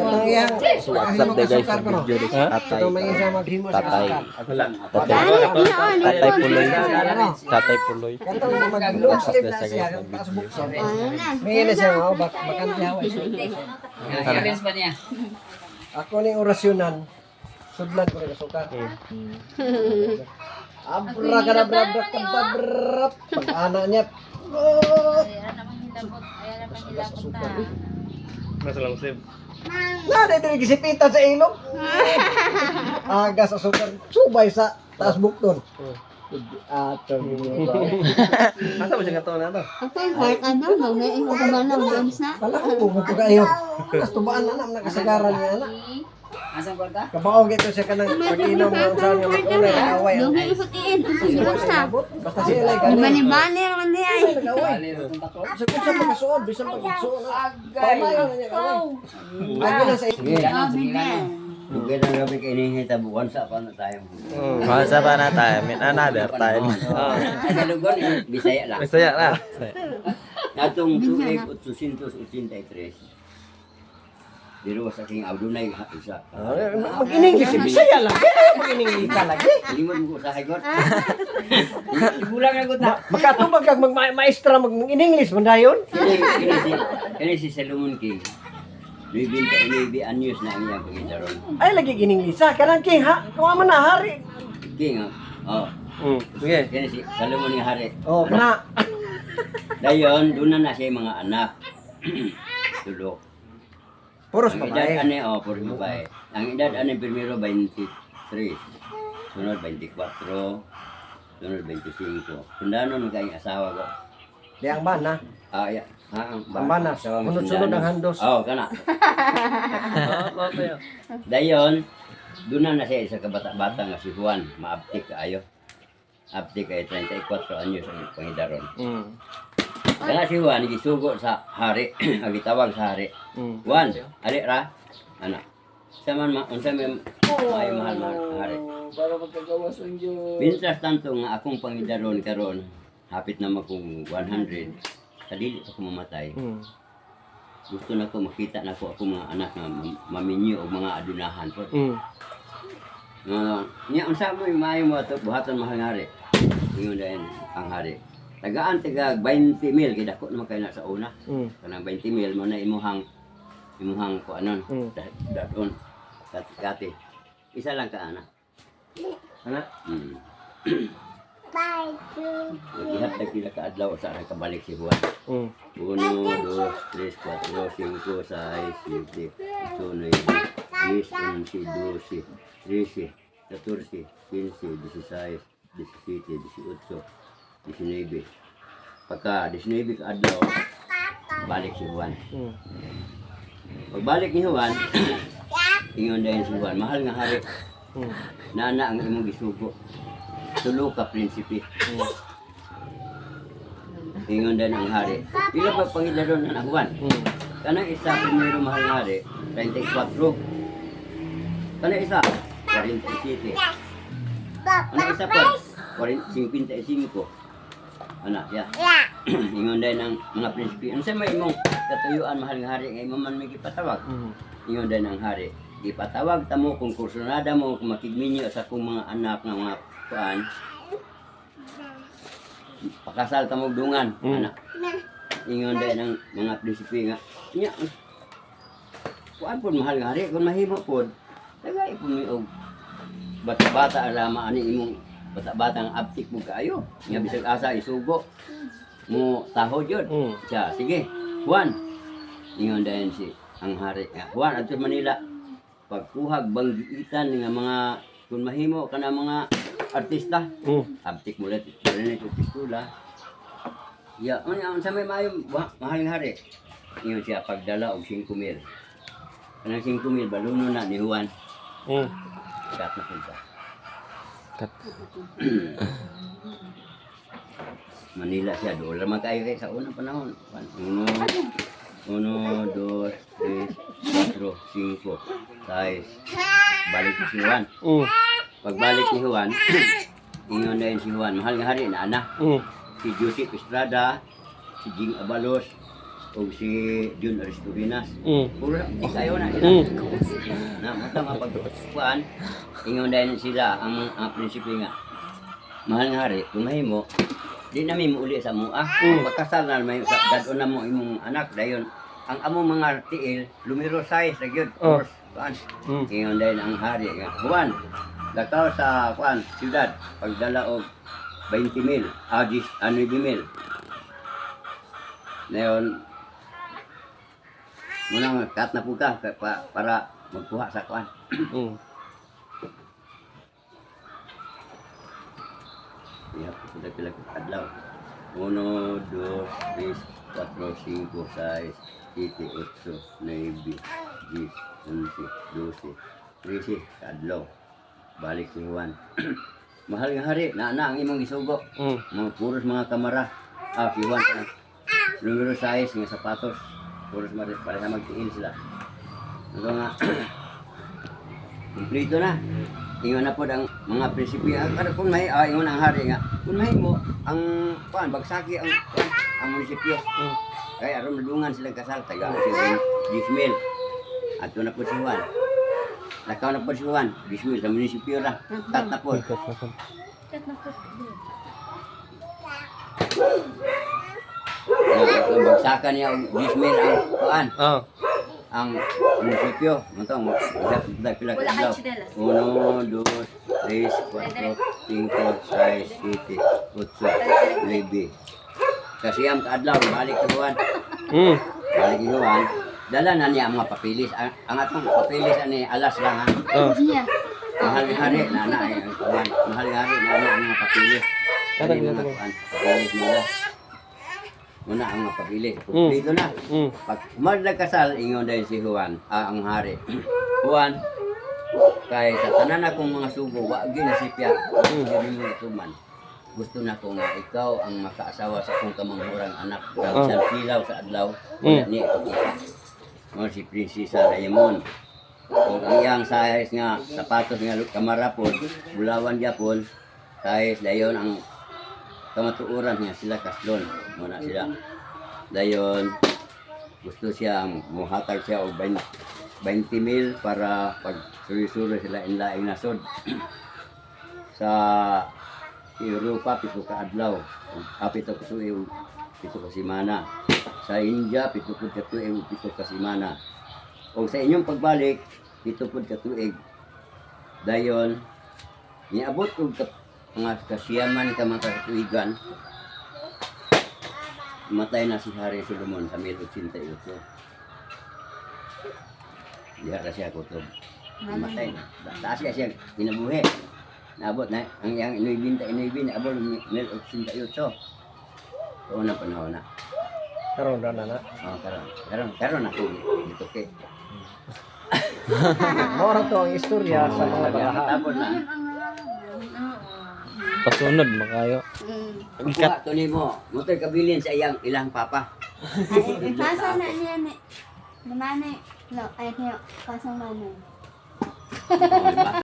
Ang iyang So, WhatsApp day guys, ang video day sa tatay. Ito may isa maghimo sa Tatay. asukar. Tatay Puloy. Tatay Puloy. Katong mag-long sleeve na siya, tapos buksan. May ina siya, bakante haway. Arrange ba niya? Ako ning orasyonan, sudlan ko rin asukar. Abra-kadabra-kadabra. Pag-ana niya, Masalang save. nada ito yung gisipita sa ilong. Agas asukar, subay sa taas bukton. Asa ba siya kato na to? Kala ko kung ito kayo. Tapos tubaan na naman nakasagaran niya na. Asang kwarta? Kabaog ito siya ka ng pag-inom ng saan nga mag-unay na away. Basta siya lang ganun. Bani-bani naman niya. Nag-away. Sa kung siya pagkasuod, bisan pagkasuod na. Pamayo na niya away. Ako na sa Sige. Sige na gabi kayo hinihita buwan sa pa na tayo. Masa pa na tayo, in another time. Tagalog Bisaya lang. Masaya na. Atong tuig 883. Diro sa king Audunay isa. mag-ining si Bisaya lang. Kaya mag-ining ka lagi. Limon mo sa higot. Ibulang na ko ta. Makatubag kag mag-maestra mag-in-English man dayon. Kini si Solomon King. 29 anyos na ang iyang pagitaron. Ay lagi in-English. Kanang king ha. Kuha man na hari. King oh. Sige. Kini si Solomon nga hari. Oh, kana. Dayon doon na siya mga anak. Tulo. Puros Ang edad babae. ane, puro babae. Ang edad ane, primero 23. Sunod 24. Sunod 25. Kundano nung kayong asawa ko. Di ang bana. Ya. Ang bana. Sunod-sunod ang handos. Oo, kana. Dayon, doon na siya isa kabata-bata nga si Juan. Maabtik kaayo. Abtik kay 34 anyos ang pangidaron. Kana si Juan, gisugo sa hari. Agitawag sa hari. Juan, ali ra. Ana. Saman unsa may mahal hari. Para magkagawas ang Diyos. Mientras tanto nga akong pangidaron karon, hapit na akong 100. Sa dili ako mamatay. Gusto na ko makita na ko akong mga anak na maminyo o mga adunahan po. Nya unsa mo maayo mo ato buhaton mahal nga hari. Ingon dayon ang hari. Tagaan tiga 20 mil kay dako naman kay na sa una. Kanang 20 mil mo na imuhang ko anon. Dadon. Kati. Isa lang ka ana. Ana? Lihat lagi na kaadlaw sa aking kabalik si Juan. 1, 2, 3, 4, 5, 6, 7, 8, 9, 10, 11, 12, 13, 14, 15, 16, 17, 18, 19. Pagka 19 kaadlaw, balik si Juan. Pagbalik ni Juan, ingon dayon si Juan, mahal nga hari. Nana ang imong gisugo. Tulo ka prinsipe. Ingon din ang hari. Pila pa pangidaron na Juan? Kanang isa primero mahal nga hari, 34. Kanang isa, 47. Kanang isa pa, 55. Ana, ya. Ingon din ang mga prinsipe. Ano sa may imong katuyuan mahal nga hari, ngay man may gipatawag. Ingon din ang hari. Ipatawag tamo kung kursunada mo kung makigminyo sa kong mga anak ng mga kuan. Pakasal tamo dungan, anak. Ingon din ang mga prinsipe nga. Nya. Kuan pud mahal nga hari kun mahimo pud. Tagay pud mi og bata-bata alama ani imong bata-bata ang abtik mo kaayo. Nga bisag asa isugo mo tahod yun. Siya, sige. Juan. Ingon din si ang hari. Juan adto Manila. Pagkuhag banggitan nga mga kung mahimo kana mga artista abtik mo ito pistola ya ano sa may mahal nga hari ingon siya pagdala og 5,000 kanang 5,000 baluno na ni Juan kat na punta Manila siya doon man kayo kay sa unang panahon 1, 2, 3, 4, 5, 6 balik si Juan. Pagbalik ni Juan, ingon na yun si Juan. Mahal nga hari na anak. Si Joseph Estrada, si Jing Abalos, o si Jun Aristurinas. Mm. Puro isayo na sila. Mm. Na mata nga pagkuan, ingon dahil sila ang mga prinsipe nga. Mahal nga hari, kung mahimo, di namin mo uli sa mua. Pagkasal na may dadon na mo imong anak dayon. Ang among mga tiil lumiro size ra gyud. Oh. Kuan. Mm. Ingon dahil ang hari nga. Juan, lakaw sa kuan, siyudad pagdala og 20,000, 9,000. Ngayon, muna kat na po ka para magkuha sa kuan. Mm. Ya, pila adlaw. 1, 2, 3, 4, 5, 6, 7, 8, 9, 10, 11, 12, 13 adlaw. Balik si Juan. Mahal nga hari, na ang imong gisugo. Mm. Mga puros mga kamera. Si Juan ka na. Numero 6 nga sapatos. Puros maris para na magtiin sila. Ano nga, kumplito na. Ingon na po ang mga prinsipyo. Kada kung may, ingon ang hari nga, kung may mo, ang bagsaki ang munisipyo. Kaya aron madungan silang kasal, taga si Gismil. At na po si Juan. Lakaw na po si Juan, Gismil sa munisipyo na. Tat na po. Bagsakan niya ang Gismil ang kuan. Oh. Ang munisipyo, matong pila ka adlaw. 1, 2, 3, 4, 5, 6, 7, 8, 9. Kasi ang kaadlaw, balik ka Juan. Mm. Balik ka Juan. Dala na niya ang mga papilis. Ang atong papilis ani alas lang ha. Oh. Mahal nga hari, nana ay Juan. Mahal nga hari, nana ang mga papilis. Ano yung mga kuan, papilis nila. Muna ang mga papilis. Dito na. Mm. Pag magkasal, ingon dahil si Juan, ang hari. Juan, kay sa tanan akong mga sugo, wag ginasipya, hindi mo ituman. Gusto na ko nga ikaw ang makaasawa sa akong kamanghurang anak. Sa pilaw sa adlaw, wala niya ipakita. Mo si Prinsesa Raymond. Kung ang iyang size nga, sapatos nga kamara po, bulawan Japon, size dayon ang kamatuuran niya sila kaslon. Muna sila. Dayon, gusto siya, muhatag siya og 20,000 para pag suri-suri sila inlaing nasod. Sa Europa, 7 ka adlaw. 7 ka tuig, 7 ka simana. Sa India, 7 ka tuig, 7 ka simana. O sa inyong pagbalik, 7 ka tuig. Dayon, niabot ko mga kasiyaman ka mga katuigan. Matay na si Hari Solomon sa 1888. Diha ka siya kutob. Matay na. Taas ka siya kinabuhi. Naabot na. Ang iyang inuibin, naabot 1888. Oo na panahon na. Karon ra na. Oo, karon na ko dito kay. Mora to ang istorya sa mga balaha. Tapos na. Pasunod makayo. Kuha to nimo. Motoy kabilin sa iyang ilang papa. Ay, pasang na niya ni. Manay. No, ay niyo, pasang manay. Oh, diba?